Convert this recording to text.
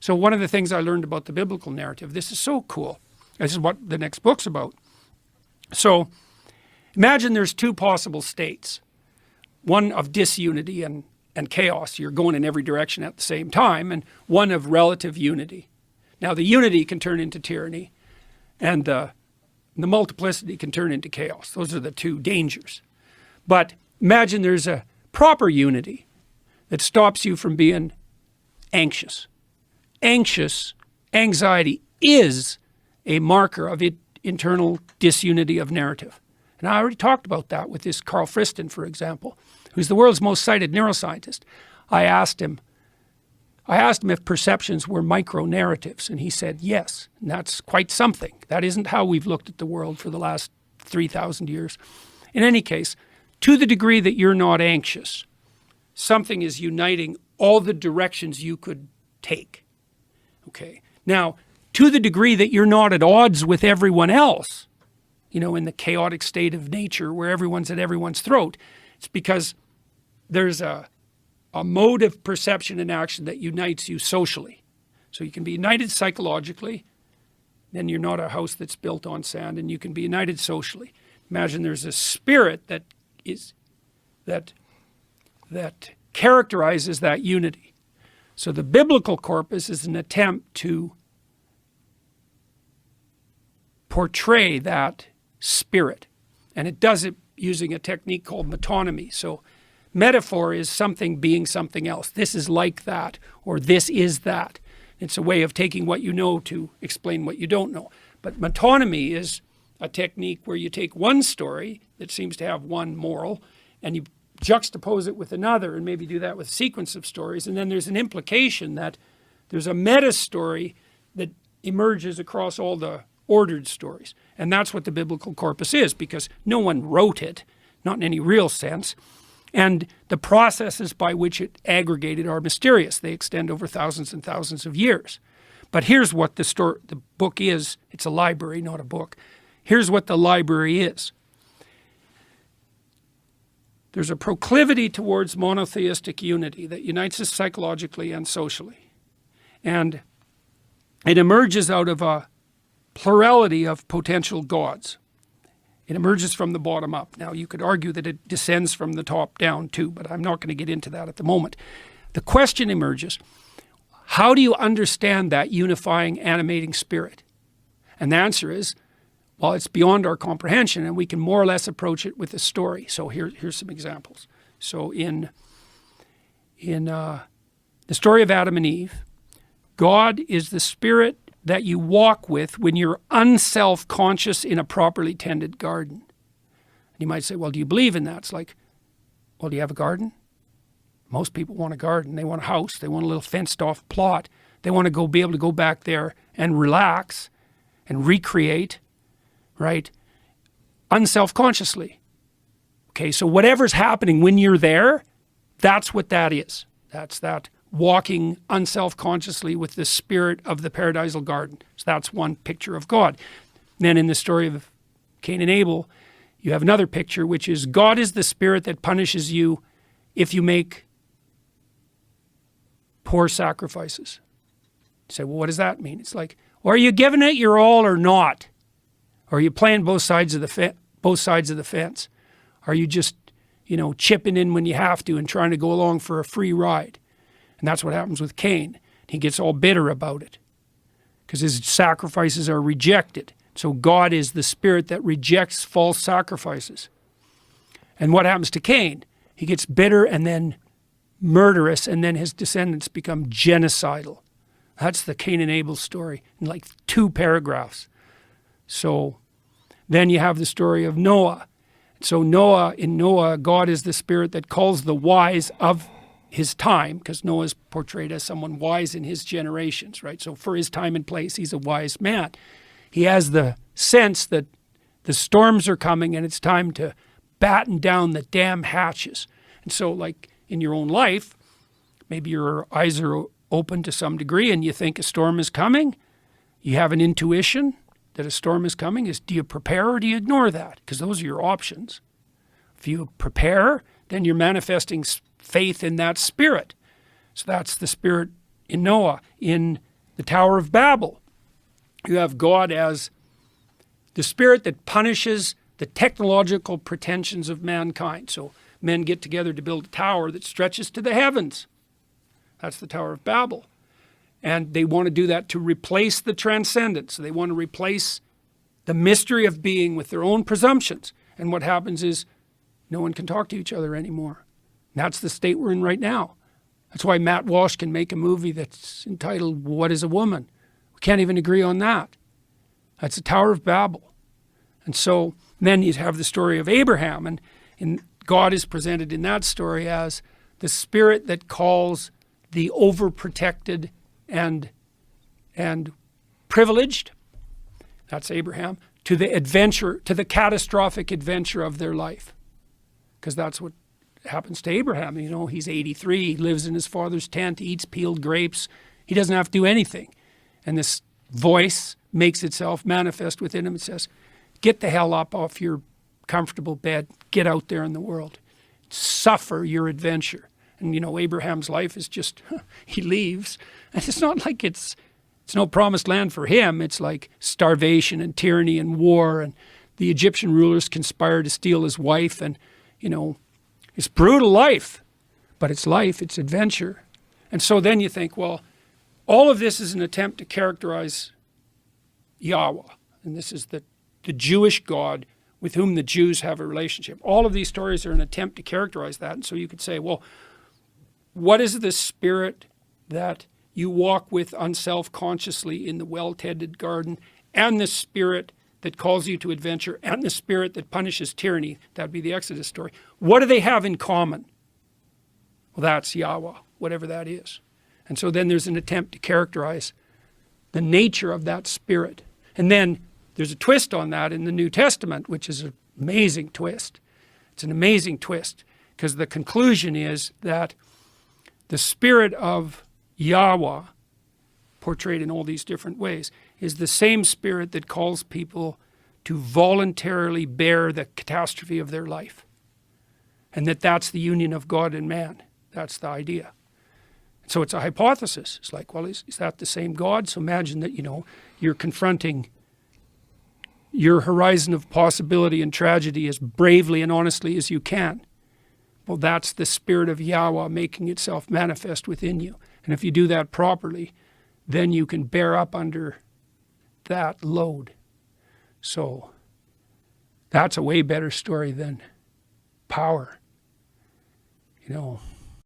So one of the things I learned about the biblical narrative, this is so cool. This is what the next book's about. So imagine there's two possible states, one of disunity and chaos. You're going in every direction at the same time, and one of relative unity. Now the unity can turn into tyranny, and the multiplicity can turn into chaos. Those are the two dangers. But imagine there's a proper unity that stops you from being anxious. Anxiety is a marker of internal disunity of narrative. And I already talked about that with this Carl Friston, for example, who's the world's most cited neuroscientist. I asked him if perceptions were micro-narratives, and he said yes, and that's quite something. That isn't how we've looked at the world for the last 3,000 years. In any case, to the degree that you're not anxious, something is uniting all the directions you could take. Okay. Now, to the degree that you're not at odds with everyone else, in the chaotic state of nature where everyone's at everyone's throat, it's because there's a mode of perception and action that unites you socially. So you can be united psychologically, then you're not a house that's built on sand, and you can be united socially. Imagine there's a spirit that characterizes that unity. So the biblical corpus is an attempt to portray that spirit, and it does it using a technique called metonymy. So metaphor is something being something else. This is like that, or this is that. It's a way of taking what you know to explain what you don't know. But metonymy is a technique where you take one story that seems to have one moral and you juxtapose it with another, and maybe do that with a sequence of stories. And then there's an implication that there's a meta story that emerges across all the ordered stories. And that's what the biblical corpus is, because no one wrote it, not in any real sense. And the processes by which it aggregated are mysterious. They extend over thousands and thousands of years. But here's what the book is. It's a library, not a book. Here's what the library is. There's a proclivity towards monotheistic unity that unites us psychologically and socially. And it emerges out of a plurality of potential gods. It emerges from the bottom up. Now, you could argue that it descends from the top down too, but I'm not going to get into that at the moment. The question emerges, how do you understand that unifying, animating spirit? And the answer is, well, it's beyond our comprehension, and we can more or less approach it with a story. So here's some examples. So in the story of Adam and Eve, God is the spirit that you walk with when you're unself-conscious in a properly tended garden. And you might say, well, do you believe in that? It's like, well, do you have a garden? Most people want a garden. They want a house. They want a little fenced-off plot. They want to be able to go back there and relax and recreate, right? Unself-consciously. Okay, so whatever's happening when you're there, that's what that is. That's that walking unself-consciously with the spirit of the paradisal garden. So that's one picture of God. Then in the story of Cain and Abel, you have another picture, which is God is the spirit that punishes you if you make poor sacrifices. You say, well, what does that mean? It's like, well, are you giving it your all or not? Or are you playing both sides of the fence? Are you just, chipping in when you have to and trying to go along for a free ride? And that's what happens with Cain. He gets all bitter about it because his sacrifices are rejected. So God is the spirit that rejects false sacrifices. And what happens to Cain? He gets bitter and then murderous, and then his descendants become genocidal. That's the Cain and Abel story in like 2 paragraphs. So then you have the story of Noah. So in Noah, God is the spirit that calls the wise of his time, because Noah's portrayed as someone wise in his generations, right? So for his time and place, he's a wise man. He has the sense that the storms are coming and it's time to batten down the dam hatches. And so like in your own life, maybe your eyes are open to some degree and you think a storm is coming. You have an intuition that a storm is coming. Do you prepare or do you ignore that? Because those are your options. If you prepare, then you're manifesting faith in that spirit. So that's the spirit in Noah. In the Tower of Babel. You have God as the spirit that punishes the technological pretensions of mankind. So men get together to build a tower that stretches to the heavens. That's the Tower of Babel. And they want to do that to replace the transcendent. So they want to replace the mystery of being with their own presumptions. And what happens is no one can talk to each other anymore. And that's the state we're in right now. That's why Matt Walsh can make a movie that's entitled, What is a Woman? We can't even agree on that. That's the Tower of Babel. And so then you have the story of Abraham. And God is presented in that story as the spirit that calls the overprotected and privileged, that's Abraham, to the adventure, to the catastrophic adventure of their life. Because that's what happens to Abraham. You know, he's 83, he lives in his father's tent, eats peeled grapes. He doesn't have to do anything. And this voice makes itself manifest within him and says, get the hell up off your comfortable bed, get out there in the world, suffer your adventure. And, you know, Abraham's life is just, he leaves. And it's not like it's no promised land for him. It's like starvation and tyranny and war. And the Egyptian rulers conspire to steal his wife. And, you know, it's brutal life. But it's life, it's adventure. And so then you think, well, all of this is an attempt to characterize Yahweh. And this is the Jewish God with whom the Jews have a relationship. All of these stories are an attempt to characterize that. And so you could say, well, what is the spirit that you walk with unself-consciously in the well-tended garden, and the spirit that calls you to adventure, and the spirit that punishes tyranny? That'd be the Exodus story. What do they have in common? Well, that's Yahweh, whatever that is. And so then there's an attempt to characterize the nature of that spirit. And then there's a twist on that in the New Testament, which is an amazing twist. It's an amazing twist, because the conclusion is that the spirit of Yahweh, portrayed in all these different ways, is the same spirit that calls people to voluntarily bear the catastrophe of their life. And that's the union of God and man. That's the idea. So it's a hypothesis. It's like, well, is that the same God? So imagine that, you know, you're confronting your horizon of possibility and tragedy as bravely and honestly as you can. Well, that's the spirit of Yahweh making itself manifest within you. And if you do that properly, then you can bear up under that load. So that's a way better story than power. You know,